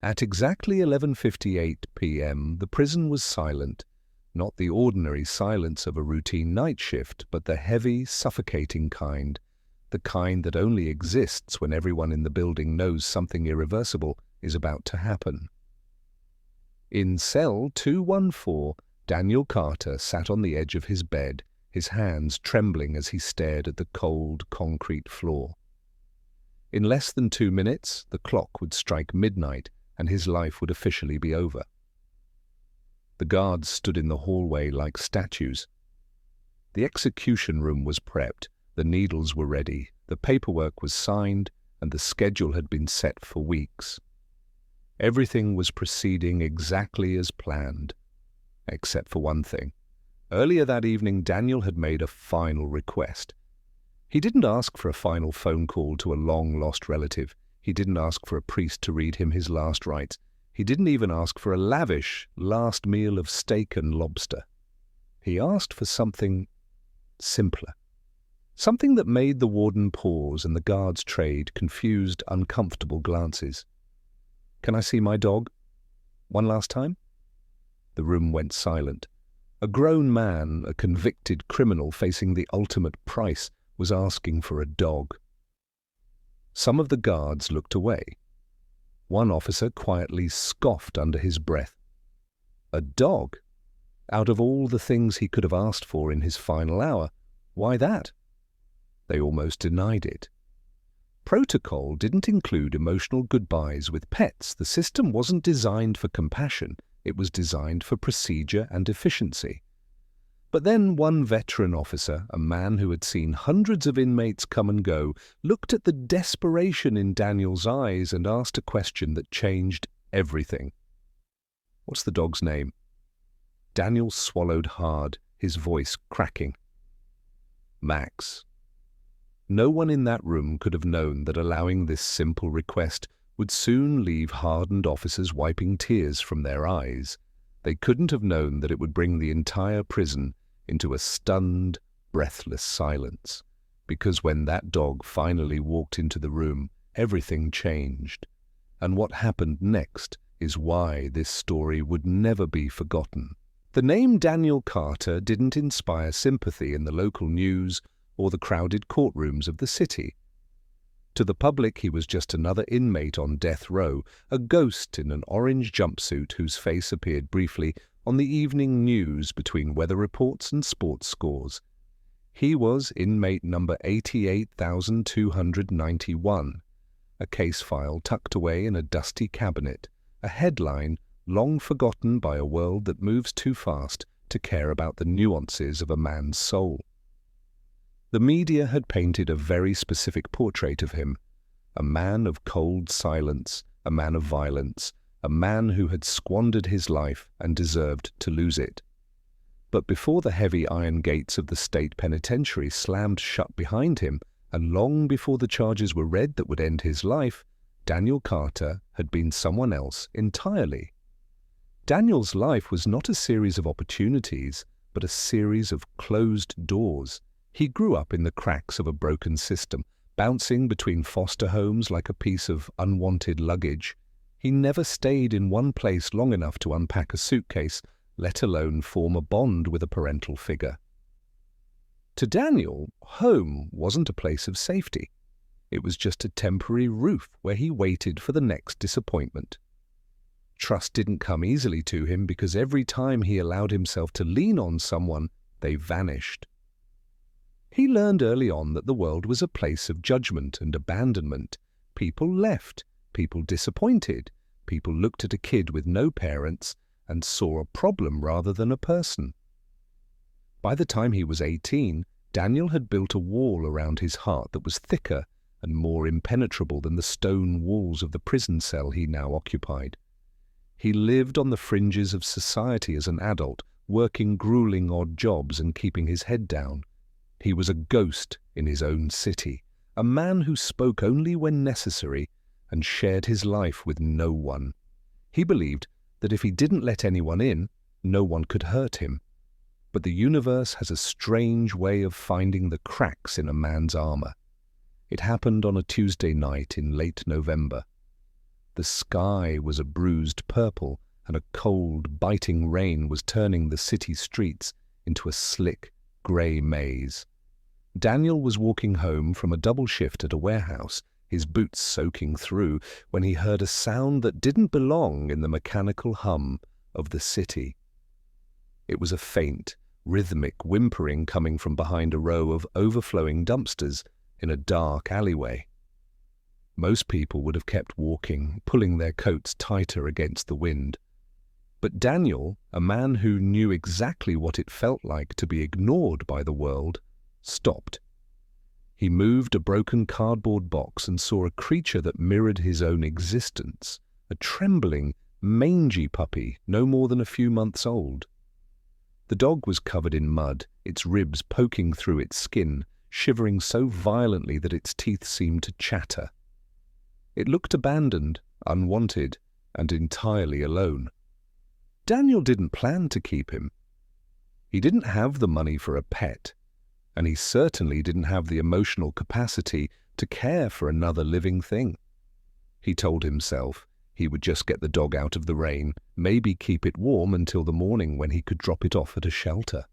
At exactly 11:58 p.m., the prison was silent, not the ordinary silence of a routine night shift, but the heavy, suffocating kind, the kind that only exists when everyone in the building knows something irreversible is about to happen. In cell 214, Daniel Carter sat on the edge of his bed, his hands trembling as he stared at the cold, concrete floor. In less than 2 minutes, the clock would strike midnight, and his life would officially be over. The guards stood in the hallway like statues. The execution room was prepped, the needles were ready, the paperwork was signed, and the schedule had been set for weeks. Everything was proceeding exactly as planned, except for one thing. Earlier that evening, Daniel had made a final request. He didn't ask for a final phone call to a long-lost relative. He didn't ask for a priest to read him his last rites. He didn't even ask for a lavish last meal of steak and lobster. He asked for something simpler. Something that made the warden pause and the guards trade confused, uncomfortable glances. "Can I see my dog? One last time?" The room went silent. A grown man, a convicted criminal facing the ultimate price, was asking for a dog. Some of the guards looked away. One officer quietly scoffed under his breath. A dog? Out of all the things he could have asked for in his final hour, why that? They almost denied it. Protocol didn't include emotional goodbyes with pets. The system wasn't designed for compassion. It was designed for procedure and efficiency. But then one veteran officer, a man who had seen hundreds of inmates come and go, looked at the desperation in Daniel's eyes and asked a question that changed everything. "What's the dog's name?" Daniel swallowed hard, his voice cracking. "Max." No one in that room could have known that allowing this simple request would soon leave hardened officers wiping tears from their eyes. They couldn't have known that it would bring the entire prison into a stunned, breathless silence, because when that dog finally walked into the room, everything changed. And what happened next is why this story would never be forgotten. The name Daniel Carter didn't inspire sympathy in the local news or the crowded courtrooms of the city. To the public, he was just another inmate on death row, a ghost in an orange jumpsuit whose face appeared briefly on the evening news between weather reports and sports scores. He was inmate number 88,291, a case file tucked away in a dusty cabinet, a headline long forgotten by a world that moves too fast to care about the nuances of a man's soul. The media had painted a very specific portrait of him, a man of cold silence, a man of violence, a man who had squandered his life and deserved to lose it. But before the heavy iron gates of the state penitentiary slammed shut behind him, and long before the charges were read that would end his life, Daniel Carter had been someone else entirely. Daniel's life was not a series of opportunities, but a series of closed doors. He grew up in the cracks of a broken system, bouncing between foster homes like a piece of unwanted luggage. He never stayed in one place long enough to unpack a suitcase, let alone form a bond with a parental figure. To Daniel, home wasn't a place of safety. It was just a temporary roof where he waited for the next disappointment. Trust didn't come easily to him because every time he allowed himself to lean on someone, they vanished. He learned early on that the world was a place of judgment and abandonment. People left, people disappointed, people looked at a kid with no parents and saw a problem rather than a person. By the time he was 18, Daniel had built a wall around his heart that was thicker and more impenetrable than the stone walls of the prison cell he now occupied. He lived on the fringes of society as an adult, working grueling odd jobs and keeping his head down. He was a ghost in his own city, a man who spoke only when necessary and shared his life with no one. He believed that if he didn't let anyone in, no one could hurt him. But the universe has a strange way of finding the cracks in a man's armor. It happened on a Tuesday night in late November. The sky was a bruised purple, and a cold, biting rain was turning the city streets into a slick, grey maze. Daniel was walking home from a double shift at a warehouse, his boots soaking through, when he heard a sound that didn't belong in the mechanical hum of the city. It was a faint, rhythmic whimpering coming from behind a row of overflowing dumpsters in a dark alleyway. Most people would have kept walking, pulling their coats tighter against the wind. But Daniel, a man who knew exactly what it felt like to be ignored by the world, stopped. He moved a broken cardboard box and saw a creature that mirrored his own existence, a trembling, mangy puppy no more than a few months old. The dog was covered in mud, its ribs poking through its skin, shivering so violently that its teeth seemed to chatter. It looked abandoned, unwanted, and entirely alone. Daniel didn't plan to keep him. He didn't have the money for a pet, and he certainly didn't have the emotional capacity to care for another living thing. He told himself he would just get the dog out of the rain, maybe keep it warm until the morning when he could drop it off at a shelter.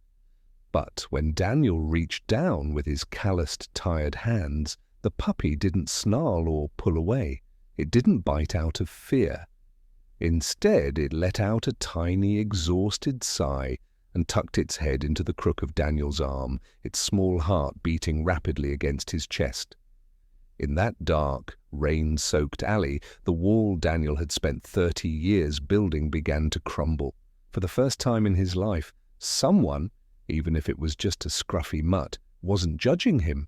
But when Daniel reached down with his calloused, tired hands, the puppy didn't snarl or pull away. It didn't bite out of fear. Instead, it let out a tiny, exhausted sigh and tucked its head into the crook of Daniel's arm, its small heart beating rapidly against his chest. In that dark, rain-soaked alley, the wall Daniel had spent 30 years building began to crumble. For the first time in his life, someone, even if it was just a scruffy mutt, wasn't judging him.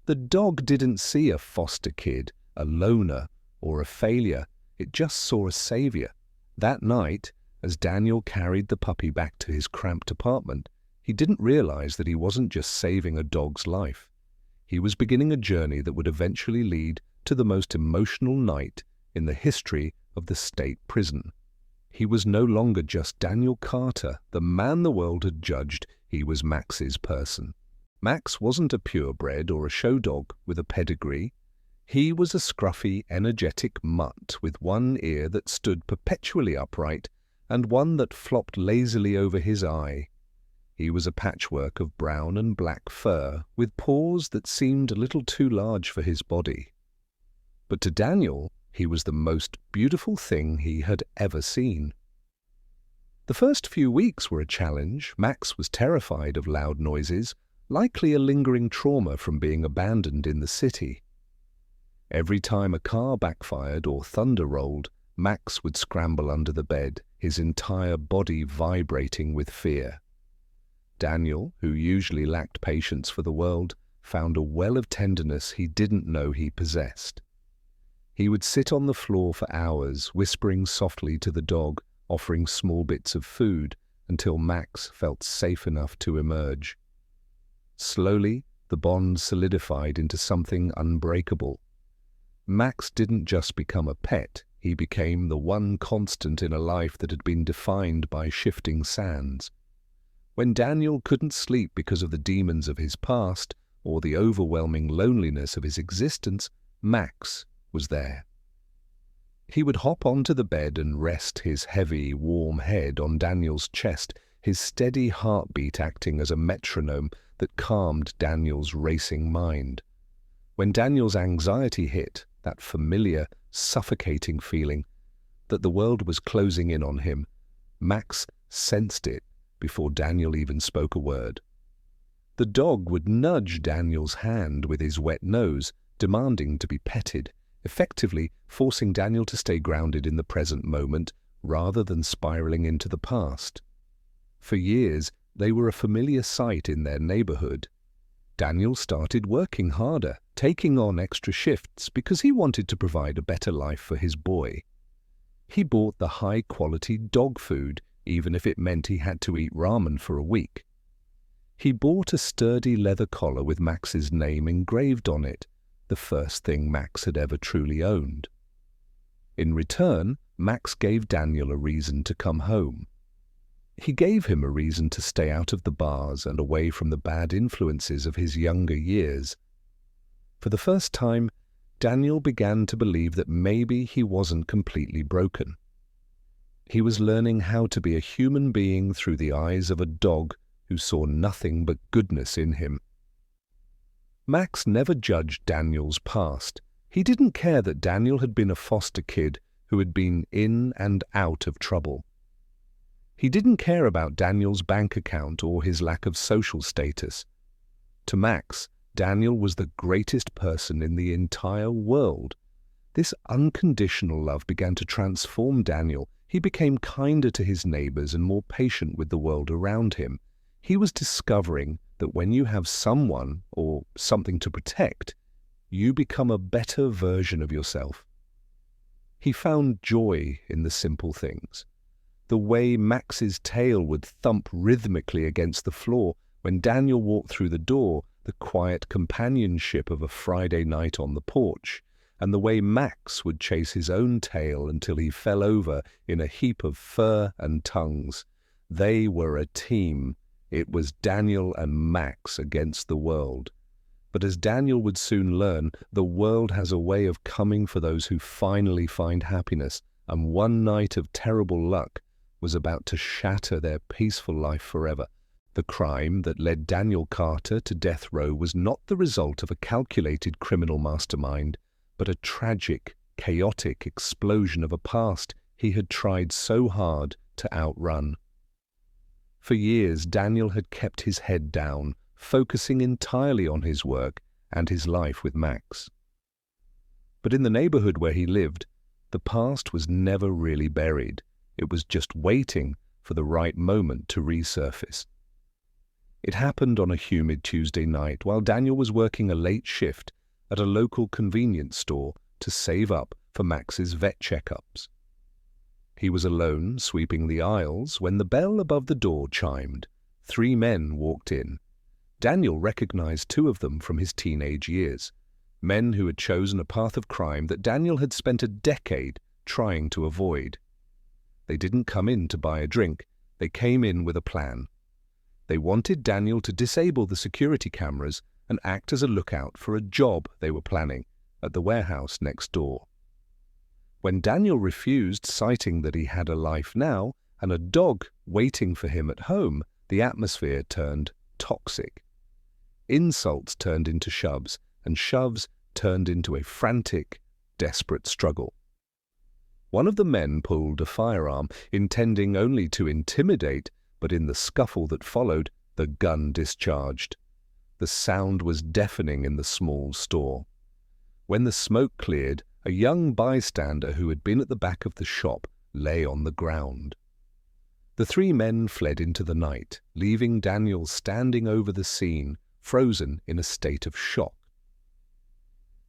The dog didn't see a foster kid, a loner, or a failure. It just saw a savior. That night, as Daniel carried the puppy back to his cramped apartment, he didn't realize that he wasn't just saving a dog's life. He was beginning a journey that would eventually lead to the most emotional night in the history of the state prison. He was no longer just Daniel Carter, the man the world had judged. He was Max's person. Max wasn't a purebred or a show dog with a pedigree. He was a scruffy, energetic mutt with one ear that stood perpetually upright and one that flopped lazily over his eye. He was a patchwork of brown and black fur, with paws that seemed a little too large for his body. But to Daniel, he was the most beautiful thing he had ever seen. The first few weeks were a challenge. Max was terrified of loud noises, likely a lingering trauma from being abandoned in the city. Every time a car backfired or thunder rolled, Max would scramble under the bed, his entire body vibrating with fear. Daniel, who usually lacked patience for the world, found a well of tenderness he didn't know he possessed. He would sit on the floor for hours, whispering softly to the dog, offering small bits of food, until Max felt safe enough to emerge. Slowly, the bond solidified into something unbreakable. Max didn't just become a pet, he became the one constant in a life that had been defined by shifting sands. When Daniel couldn't sleep because of the demons of his past or the overwhelming loneliness of his existence, Max was there. He would hop onto the bed and rest his heavy, warm head on Daniel's chest, his steady heartbeat acting as a metronome that calmed Daniel's racing mind. When Daniel's anxiety hit, that familiar, suffocating feeling that the world was closing in on him, Max sensed it before Daniel even spoke a word. The dog would nudge Daniel's hand with his wet nose, demanding to be petted, effectively forcing Daniel to stay grounded in the present moment rather than spiraling into the past. For years, they were a familiar sight in their neighborhood. Daniel started working harder, taking on extra shifts because he wanted to provide a better life for his boy. He bought the high-quality dog food, even if it meant he had to eat ramen for a week. He bought a sturdy leather collar with Max's name engraved on it, the first thing Max had ever truly owned. In return, Max gave Daniel a reason to come home. He gave him a reason to stay out of the bars and away from the bad influences of his younger years. For the first time, Daniel began to believe that maybe he wasn't completely broken. He was learning how to be a human being through the eyes of a dog who saw nothing but goodness in him. Max never judged Daniel's past. He didn't care that Daniel had been a foster kid who had been in and out of trouble. He didn't care about Daniel's bank account or his lack of social status. To Max, Daniel was the greatest person in the entire world. This unconditional love began to transform Daniel. He became kinder to his neighbors and more patient with the world around him. He was discovering that when you have someone or something to protect, you become a better version of yourself. He found joy in the simple things. The way Max's tail would thump rhythmically against the floor when Daniel walked through the door, the quiet companionship of a Friday night on the porch, and the way Max would chase his own tail until he fell over in a heap of fur and tongues. They were a team. It was Daniel and Max against the world. But as Daniel would soon learn, the world has a way of coming for those who finally find happiness, and one night of terrible luck was about to shatter their peaceful life forever. The crime that led Daniel Carter to death row was not the result of a calculated criminal mastermind, but a tragic, chaotic explosion of a past he had tried so hard to outrun. For years, Daniel had kept his head down, focusing entirely on his work and his life with Max. But in the neighborhood where he lived, the past was never really buried. It was just waiting for the right moment to resurface. It happened on a humid Tuesday night while Daniel was working a late shift at a local convenience store to save up for Max's vet checkups. He was alone, sweeping the aisles, when the bell above the door chimed. 3 men walked in. Daniel recognized 2 of them from his teenage years, men who had chosen a path of crime that Daniel had spent a decade trying to avoid. They didn't come in to buy a drink. They came in with a plan. They wanted Daniel to disable the security cameras and act as a lookout for a job they were planning at the warehouse next door. When Daniel refused, citing that he had a life now and a dog waiting for him at home, the atmosphere turned toxic. Insults turned into shoves, and shoves turned into a frantic, desperate struggle. One of the men pulled a firearm, intending only to intimidate, but in the scuffle that followed, the gun discharged. The sound was deafening in the small store. When the smoke cleared, a young bystander who had been at the back of the shop lay on the ground. The 3 men fled into the night, leaving Daniel standing over the scene, frozen in a state of shock.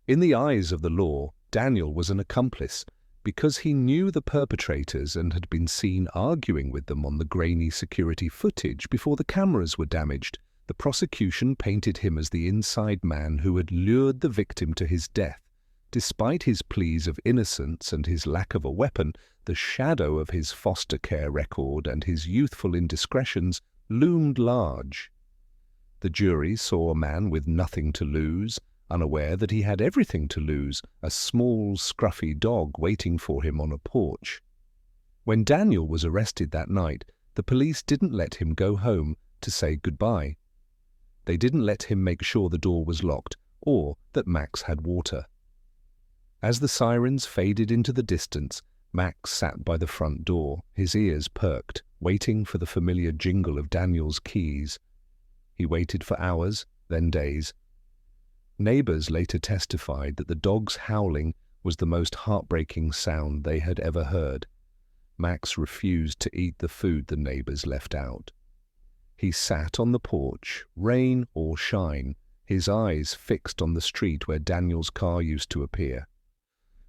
In the eyes of the law, Daniel was an accomplice, because he knew the perpetrators and had been seen arguing with them on the grainy security footage before the cameras were damaged. The prosecution painted him as the inside man who had lured the victim to his death. Despite his pleas of innocence and his lack of a weapon, the shadow of his foster care record and his youthful indiscretions loomed large. The jury saw a man with nothing to lose, unaware that he had everything to lose, a small, scruffy dog waiting for him on a porch. When Daniel was arrested that night, the police didn't let him go home to say goodbye. They didn't let him make sure the door was locked or that Max had water. As the sirens faded into the distance, Max sat by the front door, his ears perked, waiting for the familiar jingle of Daniel's keys. He waited for hours, then days. Neighbors later testified that the dog's howling was the most heartbreaking sound they had ever heard. Max refused to eat the food the neighbors left out. He sat on the porch, rain or shine, his eyes fixed on the street where Daniel's car used to appear.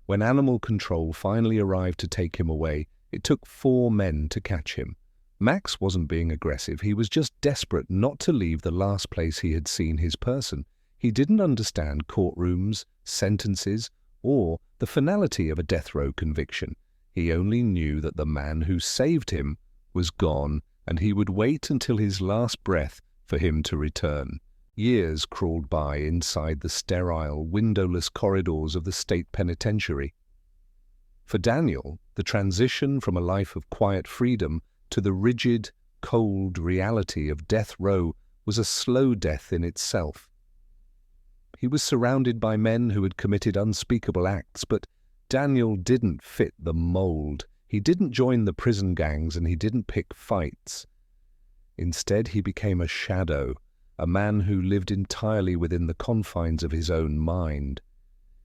When animal control finally arrived to take him away, it took 4 men to catch him. Max wasn't being aggressive, he was just desperate not to leave the last place he had seen his person. He didn't understand courtrooms, sentences, or the finality of a death row conviction. He only knew that the man who saved him was gone, and he would wait until his last breath for him to return. Years crawled by inside the sterile, windowless corridors of the state penitentiary. For Daniel, the transition from a life of quiet freedom to the rigid, cold reality of death row was a slow death in itself. He was surrounded by men who had committed unspeakable acts, but Daniel didn't fit the mold. He didn't join the prison gangs and he didn't pick fights. Instead, he became a shadow, a man who lived entirely within the confines of his own mind.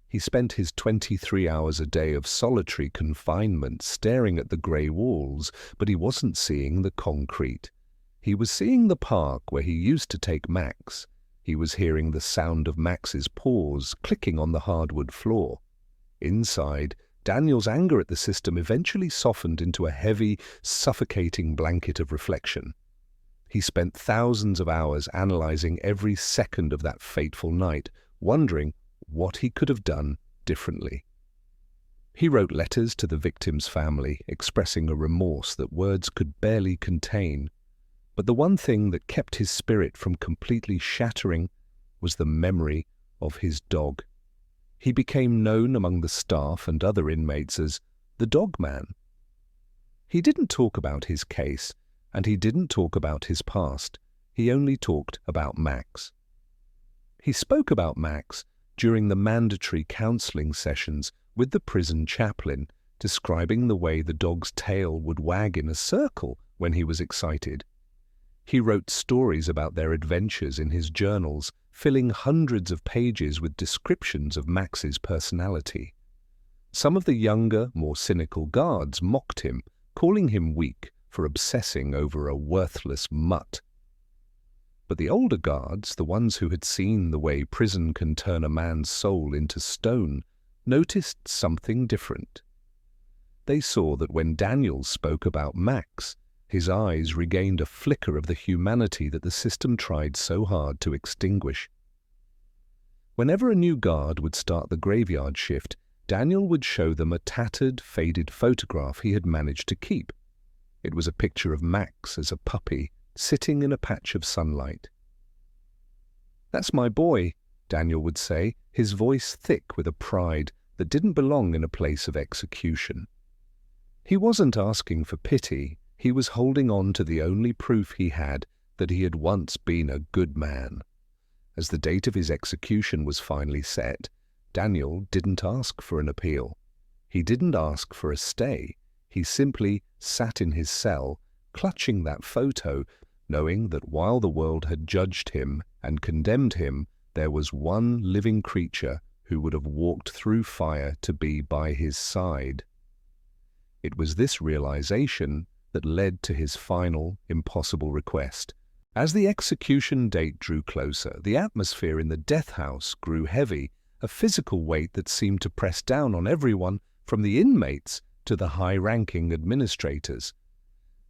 He spent his 23 hours a day of solitary confinement staring at the grey walls, but he wasn't seeing the concrete. He was seeing the park where he used to take Max. He was hearing the sound of Max's paws clicking on the hardwood floor. Inside, Daniel's anger at the system eventually softened into a heavy, suffocating blanket of reflection. He spent thousands of hours analyzing every second of that fateful night, wondering what he could have done differently. He wrote letters to the victim's family, expressing a remorse that words could barely contain. But the one thing that kept his spirit from completely shattering was the memory of his dog. He became known among the staff and other inmates as the Dog Man. He didn't talk about his case, and he didn't talk about his past. He only talked about Max. He spoke about Max during the mandatory counseling sessions with the prison chaplain, describing the way the dog's tail would wag in a circle when he was excited. He wrote stories about their adventures in his journals, filling hundreds of pages with descriptions of Max's personality. Some of the younger, more cynical guards mocked him, calling him weak for obsessing over a worthless mutt. But the older guards, the ones who had seen the way prison can turn a man's soul into stone, noticed something different. They saw that when Daniel spoke about Max, his eyes regained a flicker of the humanity that the system tried so hard to extinguish. Whenever a new guard would start the graveyard shift, Daniel would show them a tattered, faded photograph he had managed to keep. It was a picture of Max as a puppy, sitting in a patch of sunlight. "That's my boy," Daniel would say, his voice thick with a pride that didn't belong in a place of execution. He wasn't asking for pity. He was holding on to the only proof he had that he had once been a good man. As the date of his execution was finally set, Daniel didn't ask for an appeal. He didn't ask for a stay. He simply sat in his cell, clutching that photo, knowing that while the world had judged him and condemned him, there was one living creature who would have walked through fire to be by his side. It was this realization that led to his final, impossible request. As the execution date drew closer, the atmosphere in the death house grew heavy, a physical weight that seemed to press down on everyone, from the inmates to the high-ranking administrators.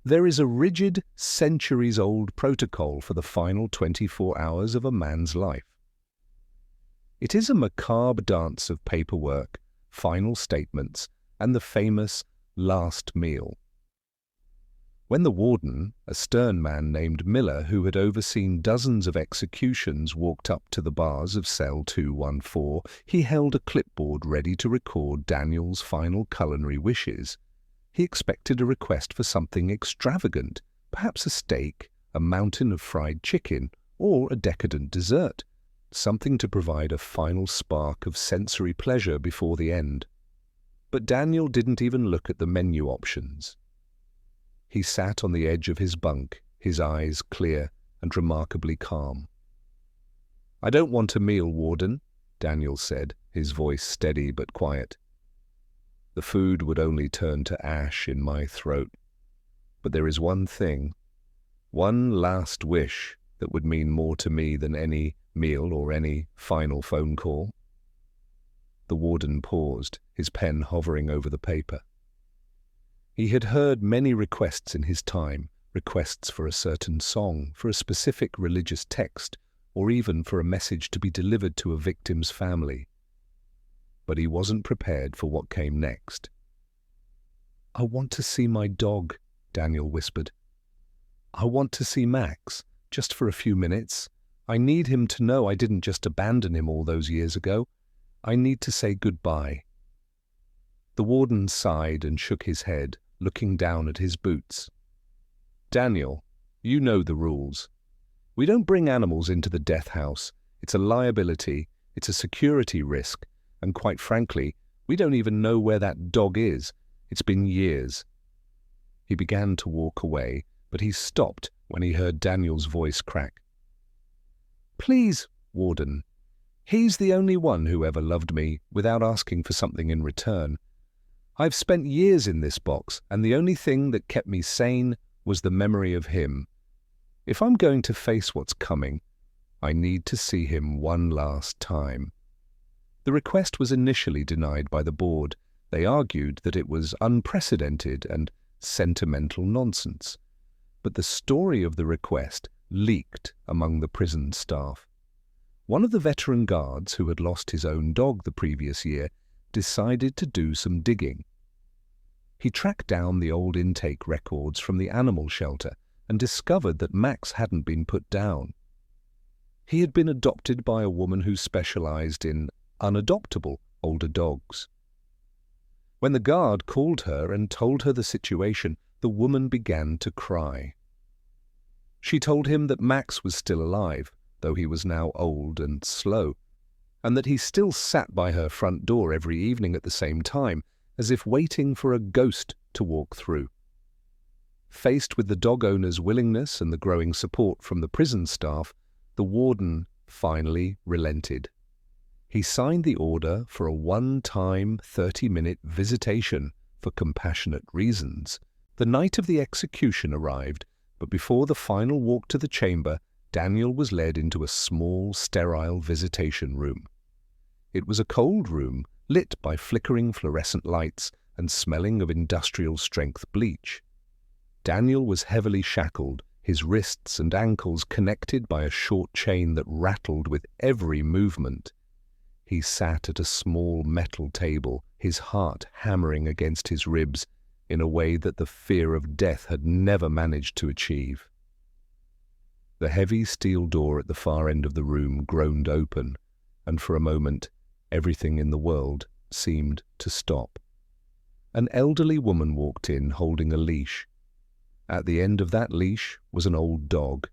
There is a rigid, centuries-old protocol for the final 24 hours of a man's life. It is a macabre dance of paperwork, final statements, and the famous last meal. When the warden, a stern man named Miller who had overseen dozens of executions, walked up to the bars of cell 214, he held a clipboard ready to record Daniel's final culinary wishes. He expected a request for something extravagant, perhaps a steak, a mountain of fried chicken, or a decadent dessert, something to provide a final spark of sensory pleasure before the end. But Daniel didn't even look at the menu options. He sat on the edge of his bunk, his eyes clear and remarkably calm. "I don't want a meal, Warden," Daniel said, his voice steady but quiet. "The food would only turn to ash in my throat. But there is one thing, one last wish that would mean more to me than any meal or any final phone call." The warden paused, his pen hovering over the paper. He had heard many requests in his time, requests for a certain song, for a specific religious text, or even for a message to be delivered to a victim's family. But he wasn't prepared for what came next. "I want to see my dog," Daniel whispered. "I want to see Max, just for a few minutes. I need him to know I didn't just abandon him all those years ago. I need to say goodbye." The warden sighed and shook his head, looking down at his boots. "Daniel, you know the rules. We don't bring animals into the death house. It's a liability, it's a security risk, and quite frankly, we don't even know where that dog is. It's been years." He began to walk away, but he stopped when he heard Daniel's voice crack. "Please, warden. He's the only one who ever loved me without asking for something in return. I've spent years in this box, and the only thing that kept me sane was the memory of him. If I'm going to face what's coming, I need to see him one last time." The request was initially denied by the board. They argued that it was unprecedented and sentimental nonsense. But the story of the request leaked among the prison staff. One of the veteran guards, who had lost his own dog the previous year, decided to do some digging. He tracked down the old intake records from the animal shelter and discovered that Max hadn't been put down. He had been adopted by a woman who specialized in unadoptable older dogs. When the guard called her and told her the situation, the woman began to cry. She told him that Max was still alive, though he was now old and slow, and that he still sat by her front door every evening at the same time, as if waiting for a ghost to walk through. Faced with the dog owner's willingness and the growing support from the prison staff, the warden finally relented. He signed the order for a one-time 30-minute visitation for compassionate reasons. The night of the execution arrived, but before the final walk to the chamber, Daniel was led into a small, sterile visitation room. It was a cold room, lit by flickering fluorescent lights and smelling of industrial-strength bleach. Daniel was heavily shackled, his wrists and ankles connected by a short chain that rattled with every movement. He sat at a small metal table, his heart hammering against his ribs in a way that the fear of death had never managed to achieve. The heavy steel door at the far end of the room groaned open, and for a moment everything in the world seemed to stop. An elderly woman walked in holding a leash. At the end of that leash was an old dog.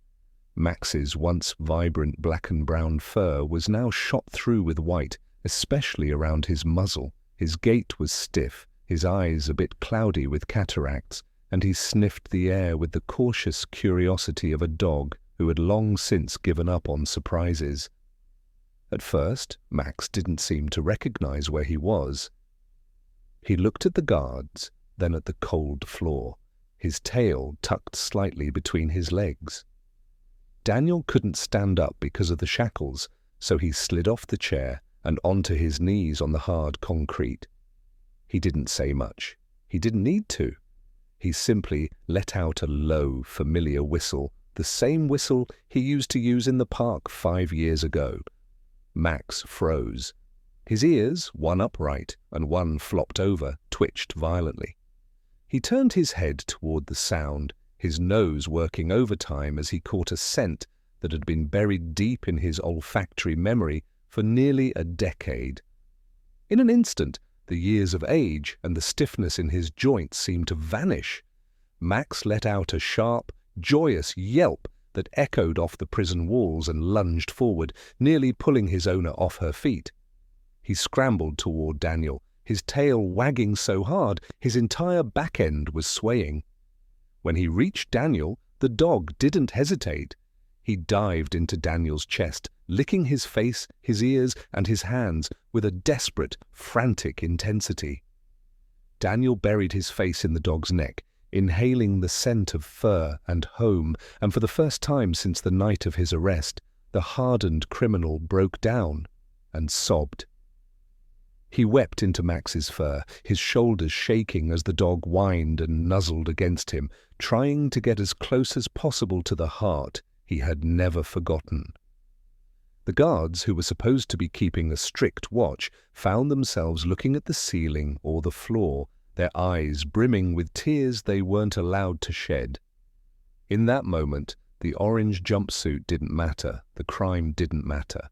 Max's once vibrant black and brown fur was now shot through with white, especially around his muzzle. His gait was stiff, his eyes a bit cloudy with cataracts, and he sniffed the air with the cautious curiosity of a dog who had long since given up on surprises. At first, Max didn't seem to recognize where he was. He looked at the guards, then at the cold floor, his tail tucked slightly between his legs. Daniel couldn't stand up because of the shackles, so he slid off the chair and onto his knees on the hard concrete. He didn't say much. He didn't need to. He simply let out a low, familiar whistle, the same whistle he used to use in the park 5 years ago. Max froze. His ears, one upright and one flopped over, twitched violently. He turned his head toward the sound, his nose working overtime as he caught a scent that had been buried deep in his olfactory memory for nearly a decade. In an instant, the years of age and the stiffness in his joints seemed to vanish. Max let out a sharp, joyous yelp that echoed off the prison walls and lunged forward, nearly pulling his owner off her feet. He scrambled toward Daniel, his tail wagging so hard his entire back end was swaying. When he reached Daniel, the dog didn't hesitate. He dived into Daniel's chest, licking his face, his ears, and his hands with a desperate, frantic intensity. Daniel buried his face in the dog's neck, inhaling the scent of fur and home, and for the first time since the night of his arrest, the hardened criminal broke down and sobbed. He wept into Max's fur, his shoulders shaking as the dog whined and nuzzled against him, trying to get as close as possible to the heart he had never forgotten. The guards, who were supposed to be keeping a strict watch, found themselves looking at the ceiling or the floor, their eyes brimming with tears they weren't allowed to shed. In that moment, The orange jumpsuit didn't matter, the crime didn't matter.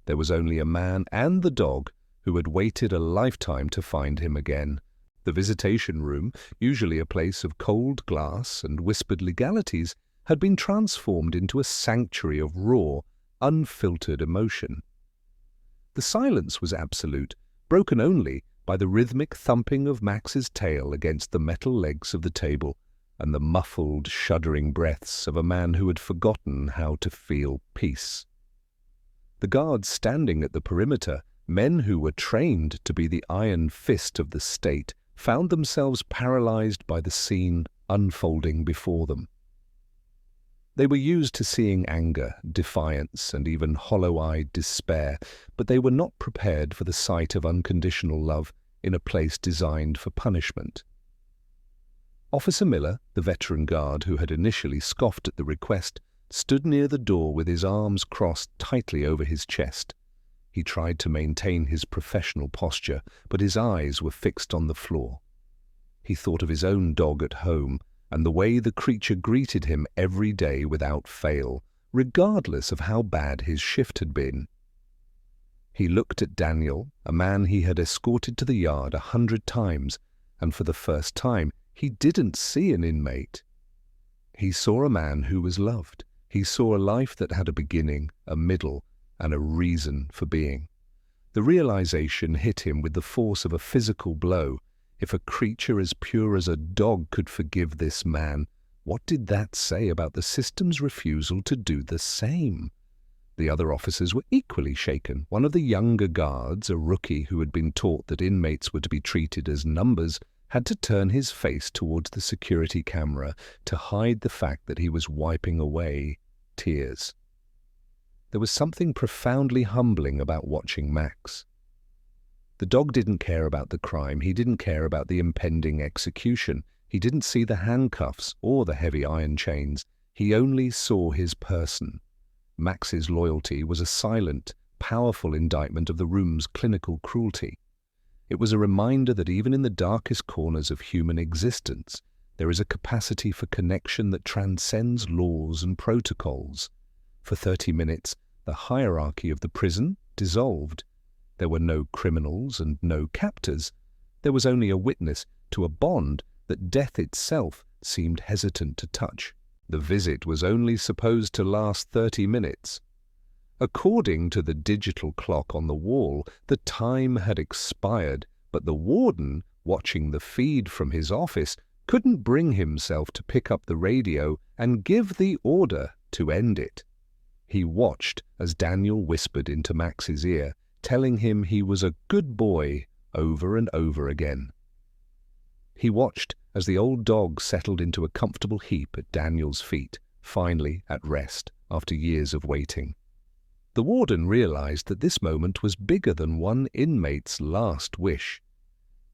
There was only a man and the dog who had waited a lifetime to find him again. The visitation room, usually a place of cold glass and whispered legalities, had been transformed into a sanctuary of raw, unfiltered emotion. The silence was absolute, broken only by the rhythmic thumping of Max's tail against the metal legs of the table and the muffled, shuddering breaths of a man who had forgotten how to feel peace. The guards standing at the perimeter, men who were trained to be the iron fist of the state, found themselves paralyzed by the scene unfolding before them. They were used to seeing anger, defiance, and even hollow-eyed despair, but they were not prepared for the sight of unconditional love in a place designed for punishment. Officer Miller, the veteran guard who had initially scoffed at the request, stood near the door with his arms crossed tightly over his chest. He tried to maintain his professional posture, but his eyes were fixed on the floor. He thought of his own dog at home, and the way the creature greeted him every day without fail, regardless of how bad his shift had been. He looked at Daniel, a man he had escorted to the yard 100 times, and for the first time he didn't see an inmate. He saw a man who was loved. He saw a life that had a beginning, a middle, and a reason for being. The realization hit him with the force of a physical blow. If a creature as pure as a dog could forgive this man, what did that say about the system's refusal to do the same? The other officers were equally shaken. One of the younger guards, a rookie who had been taught that inmates were to be treated as numbers, had to turn his face towards the security camera to hide the fact that he was wiping away tears. There was something profoundly humbling about watching Max. The dog didn't care about the crime. He didn't care about the impending execution. He didn't see the handcuffs or the heavy iron chains. He only saw his person. Max's loyalty was a silent, powerful indictment of the room's clinical cruelty. It was a reminder that even in the darkest corners of human existence, there is a capacity for connection that transcends laws and protocols. For 30 minutes, the hierarchy of the prison dissolved. There were no criminals and no captors. There was only a witness to a bond that death itself seemed hesitant to touch. The visit was only supposed to last 30 minutes. According to the digital clock on the wall, the time had expired, but the warden, watching the feed from his office, couldn't bring himself to pick up the radio and give the order to end it. He watched as Daniel whispered into Max's ear, telling him he was a good boy over and over again. He watched as the old dog settled into a comfortable heap at Daniel's feet, finally at rest after years of waiting. The warden realized that this moment was bigger than one inmate's last wish.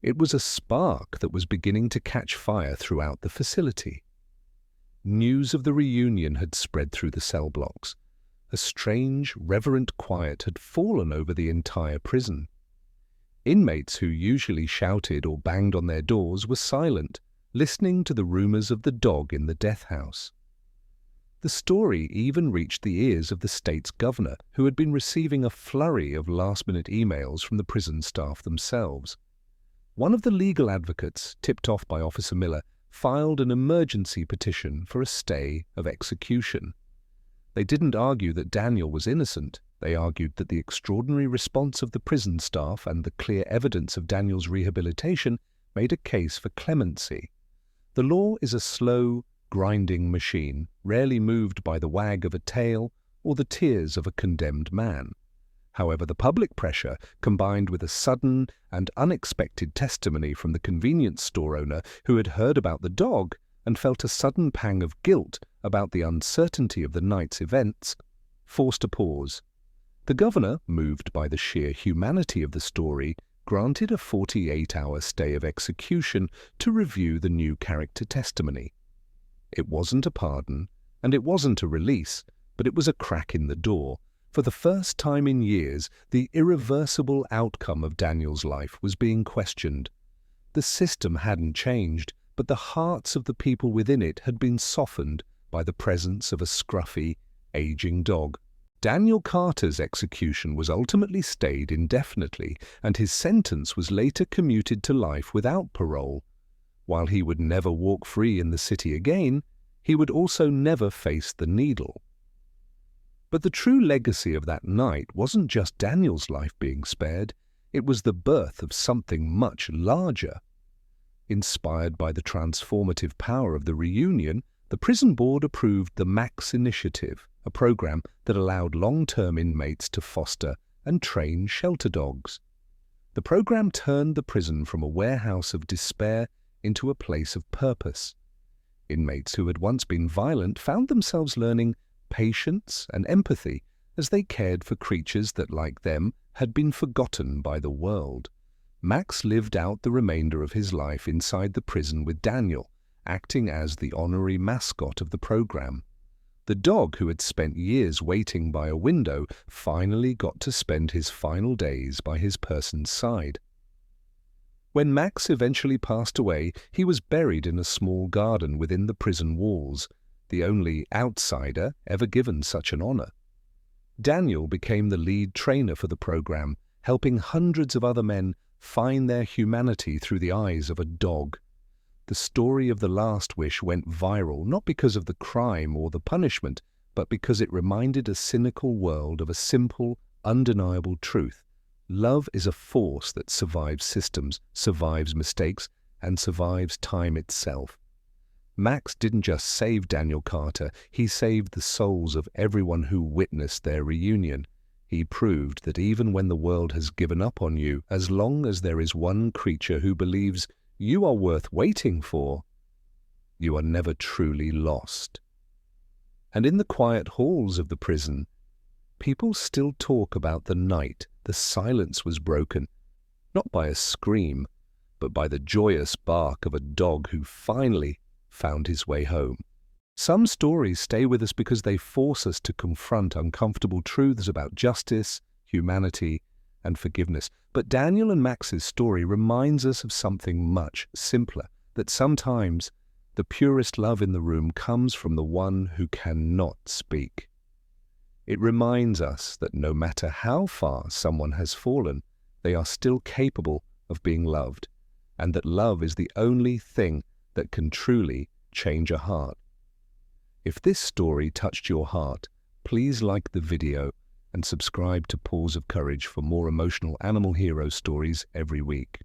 It was a spark that was beginning to catch fire throughout the facility. News of the reunion had spread through the cell blocks. A strange, reverent quiet had fallen over the entire prison. Inmates who usually shouted or banged on their doors were silent, listening to the rumors of the dog in the death house. The story even reached the ears of the state's governor, who had been receiving a flurry of last-minute emails from the prison staff themselves. One of the legal advocates, tipped off by Officer Miller, filed an emergency petition for a stay of execution. They didn't argue that Daniel was innocent. They argued that the extraordinary response of the prison staff and the clear evidence of Daniel's rehabilitation made a case for clemency. The law is a slow, grinding machine, rarely moved by the wag of a tail or the tears of a condemned man. However, the public pressure, combined with a sudden and unexpected testimony from the convenience store owner who had heard about the dog and felt a sudden pang of guilt about the uncertainty of the night's events, forced a pause. The governor, moved by the sheer humanity of the story, granted a 48-hour stay of execution to review the new character testimony. It wasn't a pardon, and it wasn't a release, but it was a crack in the door. For the first time in years, the irreversible outcome of Daniel's life was being questioned. The system hadn't changed, but the hearts of the people within it had been softened by the presence of a scruffy, aging dog. Daniel Carter's execution was ultimately stayed indefinitely, and his sentence was later commuted to life without parole. While he would never walk free in the city again, he would also never face the needle. But the true legacy of that night wasn't just Daniel's life being spared, it was the birth of something much larger. Inspired by the transformative power of the reunion, the prison board approved the Max Initiative, a program that allowed long-term inmates to foster and train shelter dogs. The program turned the prison from a warehouse of despair into a place of purpose. Inmates who had once been violent found themselves learning patience and empathy as they cared for creatures that, like them, had been forgotten by the world. Max lived out the remainder of his life inside the prison with Daniel, acting as the honorary mascot of the program. The dog, who had spent years waiting by a window, finally got to spend his final days by his person's side. When Max eventually passed away, he was buried in a small garden within the prison walls, the only outsider ever given such an honor. Daniel became the lead trainer for the program, helping hundreds of other men find their humanity through the eyes of a dog. The story of The Last Wish went viral not because of the crime or the punishment, but because it reminded a cynical world of a simple, undeniable truth. Love is a force that survives systems, survives mistakes, and survives time itself. Max didn't just save Daniel Carter, he saved the souls of everyone who witnessed their reunion. He proved that even when the world has given up on you, as long as there is one creature who believes you are worth waiting for, you are never truly lost. And in the quiet halls of the prison, people still talk about the night the silence was broken, not by a scream, but by the joyous bark of a dog who finally found his way home. Some stories stay with us because they force us to confront uncomfortable truths about justice, humanity, and forgiveness. But Daniel and Max's story reminds us of something much simpler, that sometimes the purest love in the room comes from the one who cannot speak. It reminds us that no matter how far someone has fallen, they are still capable of being loved, and that love is the only thing that can truly change a heart. If this story touched your heart, please like the video and subscribe to Paws of Courage for more emotional animal hero stories every week.